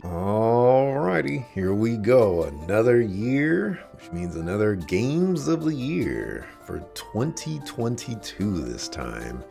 Alrighty, here we go. Another year, which means another Games of the Year for 2022 this time.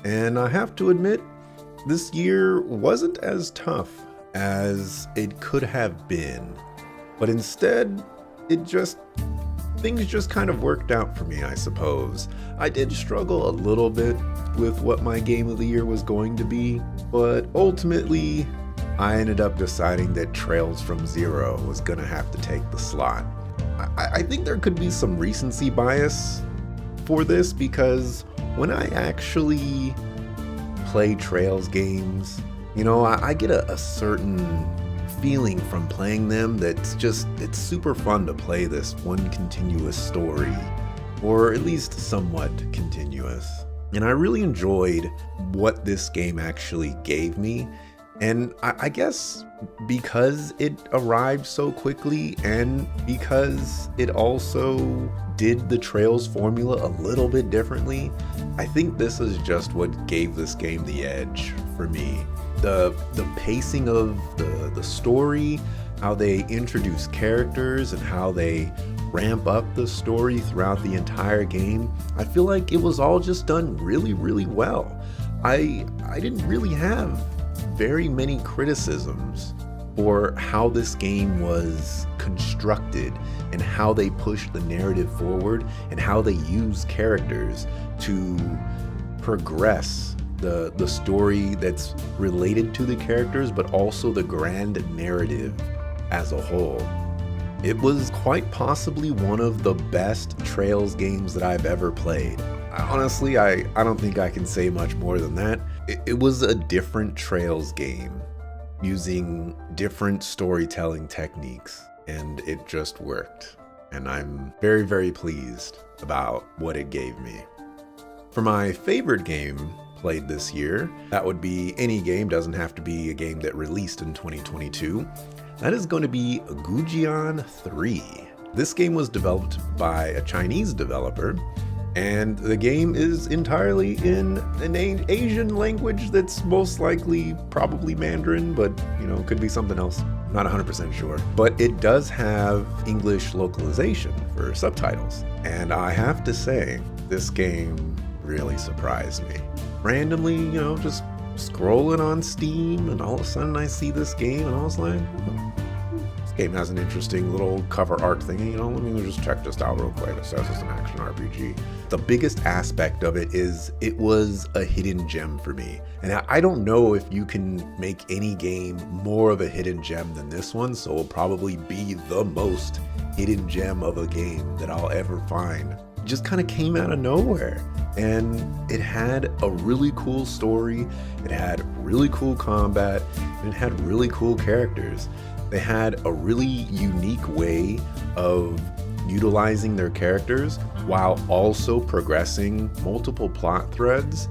And I have to admit, this year wasn't as tough as it could have been. But instead, things just kind of worked out for me, I suppose. I did struggle a little bit with what my Game of the Year was going to be, but ultimately, I ended up deciding that Trails from Zero was gonna have to take the slot. I think there could be some recency bias for this because when I actually play Trails games, I get a certain feeling from playing them it's super fun to play this one continuous story, or at least somewhat continuous. And I really enjoyed what this game actually gave me. And I guess because it arrived so quickly and because it also did the Trails formula a little bit differently, I think this is just what gave this game the edge for me. The pacing of the story, how they introduce characters and how they ramp up the story throughout the entire game, I feel like it was all just done really, really well. I didn't really have very many criticisms for how this game was constructed and how they pushed the narrative forward and how they use characters to progress the story that's related to the characters, but also the grand narrative as a whole. It was quite possibly one of the best Trails games that I've ever played. Honestly, I don't think I can say much more than that. It was a different Trails game using different storytelling techniques, and it just worked. And I'm very, very pleased about what it gave me. For my favorite game played this year, that would be any game, doesn't have to be a game that released in 2022. That is going to be Gujian 3. This game was developed by a Chinese developer, and the game is entirely in an Asian language that's most likely probably Mandarin, but could be something else. Not 100% sure. But it does have English localization for subtitles. And I have to say, this game really surprised me. Randomly, just scrolling on Steam, and all of a sudden I see this game, and I was like, this game has an interesting little cover art thingy, let me just check this out real quick. It says it's an action RPG. The biggest aspect of it is it was a hidden gem for me. And I don't know if you can make any game more of a hidden gem than this one, so it'll probably be the most hidden gem of a game that I'll ever find. It just kind of came out of nowhere. And it had a really cool story, it had really cool combat, and it had really cool characters. They had a really unique way of utilizing their characters while also progressing multiple plot threads.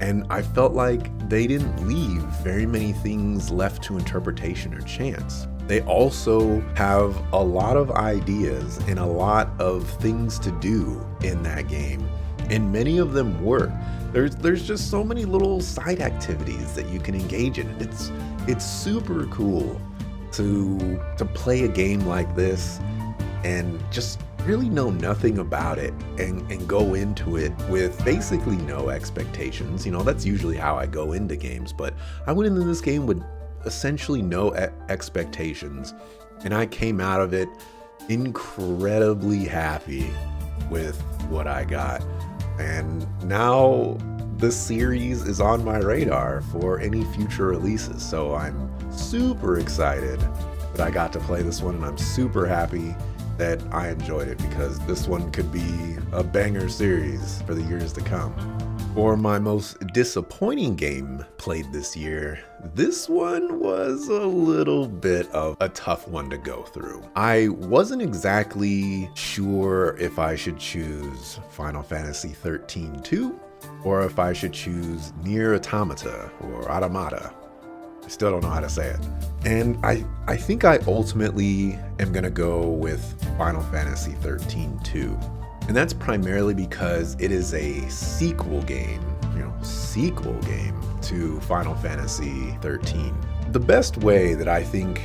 And I felt like they didn't leave very many things left to interpretation or chance. They also have a lot of ideas and a lot of things to do in that game. And many of them work. There's just so many little side activities that you can engage in. It's super cool to play a game like this and just really know nothing about it and go into it with basically no expectations. That's usually how I go into games, but I went into this game with essentially no expectations, and I came out of it incredibly happy with what I got. And now the series is on my radar for any future releases, so I'm super excited that I got to play this one, and I'm super happy that I enjoyed it because this one could be a banger series for the years to come. For my most disappointing game played this year, this one was a little bit of a tough one to go through. I wasn't exactly sure if I should choose Final Fantasy 13-2 or if I should choose Nier Automata or Automata. I still don't know how to say it. And I think I ultimately am gonna go with Final Fantasy 13-2. And that's primarily because it is a sequel game to Final Fantasy 13. The best way that I think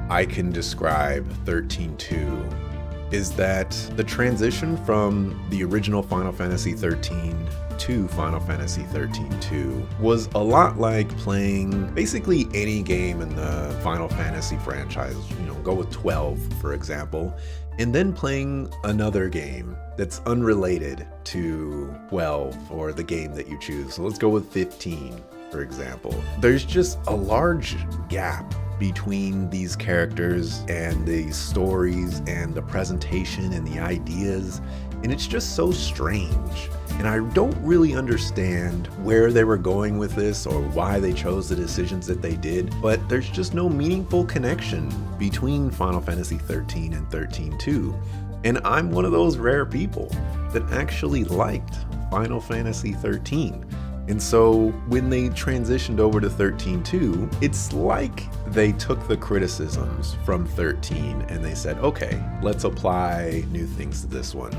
I can describe 13.2 is that the transition from the original Final Fantasy 13 to Final Fantasy 13.2 was a lot like playing basically any game in the Final Fantasy franchise. Go with 12, for example, and then playing another game that's unrelated to 12 or the game that you choose. So let's go with 15, for example. There's just a large gap between these characters and the stories and the presentation and the ideas, and it's just so strange. And I don't really understand where they were going with this or why they chose the decisions that they did, but there's just no meaningful connection between Final Fantasy 13 and 13.2. And I'm one of those rare people that actually liked Final Fantasy 13. And so when they transitioned over to 13.2, it's like they took the criticisms from 13 and they said, okay, let's apply new things to this one.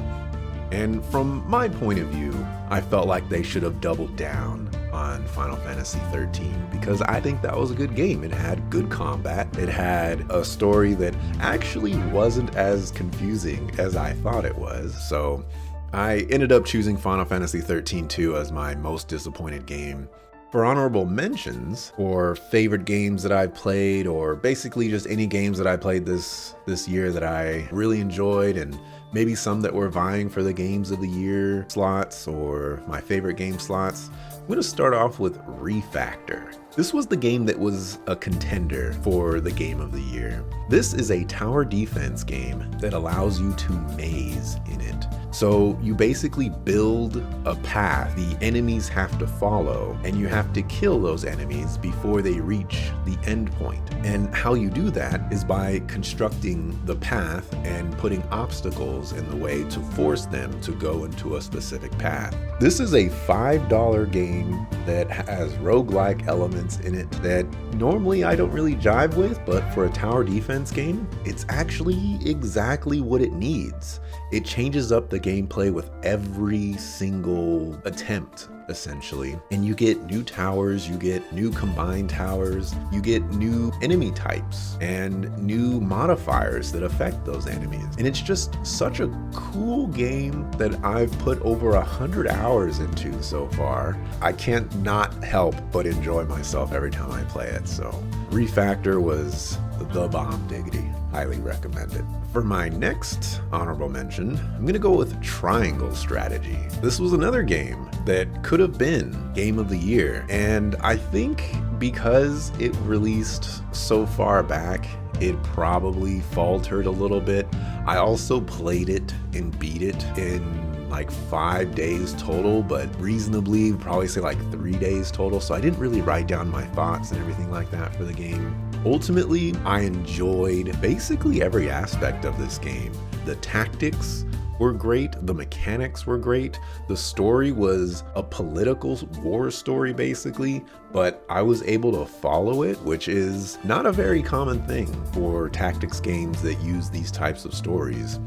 And from my point of view, I felt like they should have doubled down on Final Fantasy 13 because I think that was a good game. It had good combat. It had a story that actually wasn't as confusing as I thought it was. So I ended up choosing Final Fantasy 13-2 as my most disappointed game. For honorable mentions, or favorite games that I've played, or basically just any games that I played this year that I really enjoyed, and maybe some that were vying for the Games of the Year slots or my favorite game slots, I'm going to start off with Refactor. This was the game that was a contender for the Game of the Year. This is a tower defense game that allows you to maze in it. So you basically build a path the enemies have to follow, and you have to kill those enemies before they reach the end point. And how you do that is by constructing the path and putting obstacles in the way to force them to go into a specific path. This is a $5 game that has roguelike elements in it that normally I don't really jive with, but for a tower defense game, it's actually exactly what it needs. It changes up the gameplay with every single attempt, essentially. And you get new towers, you get new combined towers, you get new enemy types and new modifiers that affect those enemies. And it's just such a cool game that I've put over 100 hours into so far. I can't not help but enjoy myself every time I play it. So Refactor was the bomb diggity. Highly recommend it. For my next honorable mention, I'm gonna go with Triangle Strategy. This was another game that could have been Game of the Year, and I think because it released so far back, it probably faltered a little bit. I also played it and beat it in like 5 days total, but reasonably probably say like 3 days total. So I didn't really write down my thoughts and everything like that for the game. Ultimately, I enjoyed basically every aspect of this game. The tactics were great, the mechanics were great, the story was a political war story basically, but I was able to follow it, which is not a very common thing for tactics games that use these types of stories.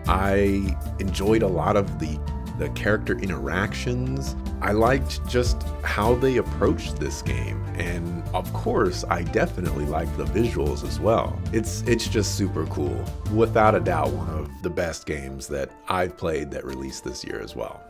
I enjoyed a lot of the character interactions. I liked just how they approached this game, and of course I definitely liked the visuals as well. It's just super cool. Without a doubt, one of the best games that I've played that released this year as well.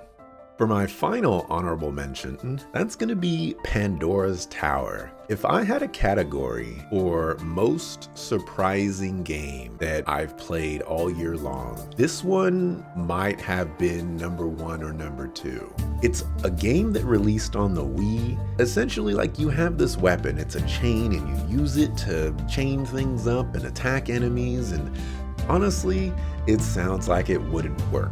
For my final honorable mention, that's going to be Pandora's Tower. If I had a category for most surprising game that I've played all year long, this one might have been number 1 or number 2. It's a game that released on the Wii. Essentially, like, you have this weapon, it's a chain, and you use it to chain things up and attack enemies, and honestly, it sounds like it wouldn't work.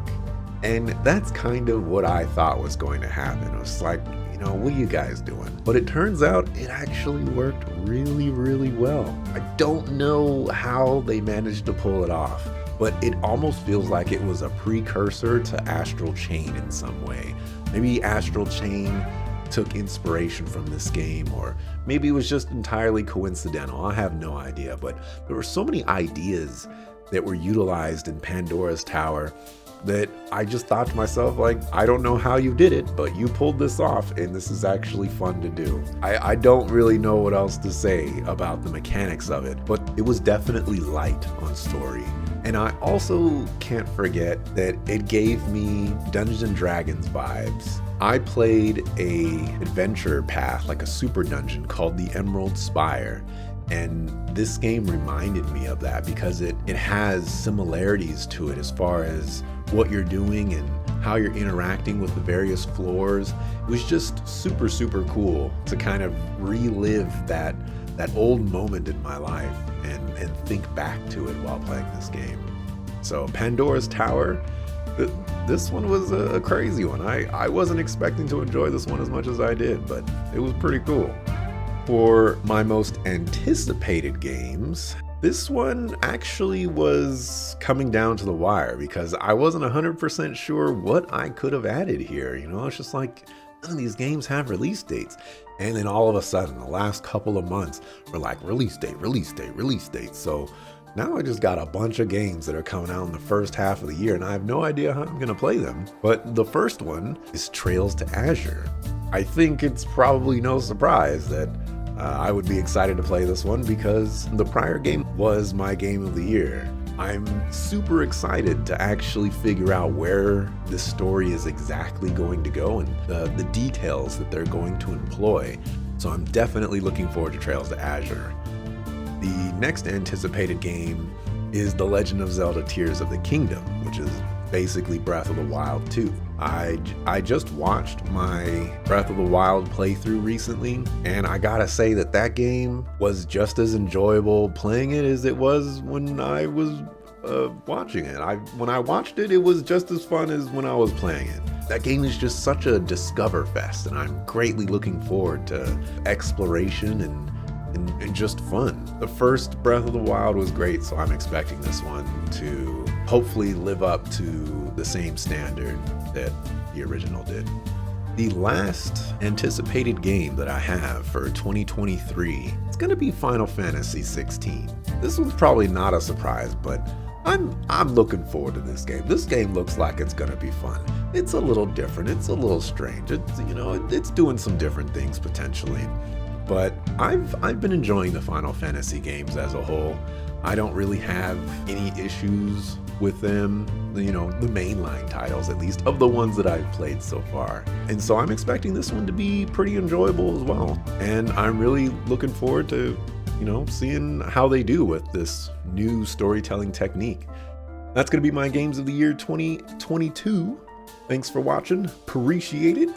And that's kind of what I thought was going to happen. It was like, what are you guys doing? But it turns out it actually worked really, really well. I don't know how they managed to pull it off, but it almost feels like it was a precursor to Astral Chain in some way. Maybe Astral Chain took inspiration from this game, or maybe it was just entirely coincidental. I have no idea, but there were so many ideas that were utilized in Pandora's Tower that I just thought to myself, like, I don't know how you did it, but you pulled this off, and this is actually fun to do. I don't really know what else to say about the mechanics of it, but it was definitely light on story. And I also can't forget that it gave me Dungeons and Dragons vibes. I played a adventure path, like a super dungeon called the Emerald Spire. And this game reminded me of that because it has similarities to it as far as what you're doing and how you're interacting with the various floors. It was just super, super cool to kind of relive that old moment in my life and think back to it while playing this game. So Pandora's Tower, this one was a crazy one. I wasn't expecting to enjoy this one as much as I did, but it was pretty cool. For my most anticipated games, this one actually was coming down to the wire because I wasn't 100% sure what I could have added here. You know, it's just like, none of these games have release dates. And then all of a sudden, the last couple of months, we're like, release date, release date, release date. So now I just got a bunch of games that are coming out in the first half of the year, and I have no idea how I'm gonna play them. But the first one is Trails to Azure. I think it's probably no surprise that I would be excited to play this one because the prior game was my game of the year. I'm super excited to actually figure out where this story is exactly going to go and the details that they're going to employ. So I'm definitely looking forward to Trails to Azure. The next anticipated game is The Legend of Zelda Tears of the Kingdom, which is basically Breath of the Wild 2. I just watched my Breath of the Wild playthrough recently, and I gotta say that game was just as enjoyable playing it as it was when I was watching it. When I watched it, it was just as fun as when I was playing it. That game is just such a discover fest, and I'm greatly looking forward to exploration and just fun. The first Breath of the Wild was great, so I'm expecting this one to hopefully live up to the same standard that the original did. The last anticipated game that I have for 2023 is going to be Final Fantasy 16. This one's probably not a surprise, but I'm looking forward to this game. This game looks like it's going to be fun. It's a little different. It's a little strange. It's doing some different things potentially. But I've been enjoying the Final Fantasy games as a whole. I don't really have any issues with them, the mainline titles, at least, of the ones that I've played so far. And so I'm expecting this one to be pretty enjoyable as well. And I'm really looking forward to, seeing how they do with this new storytelling technique. That's going to be my Games of the Year 2022. Thanks for watching. Appreciate it.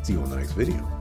See you on the next video.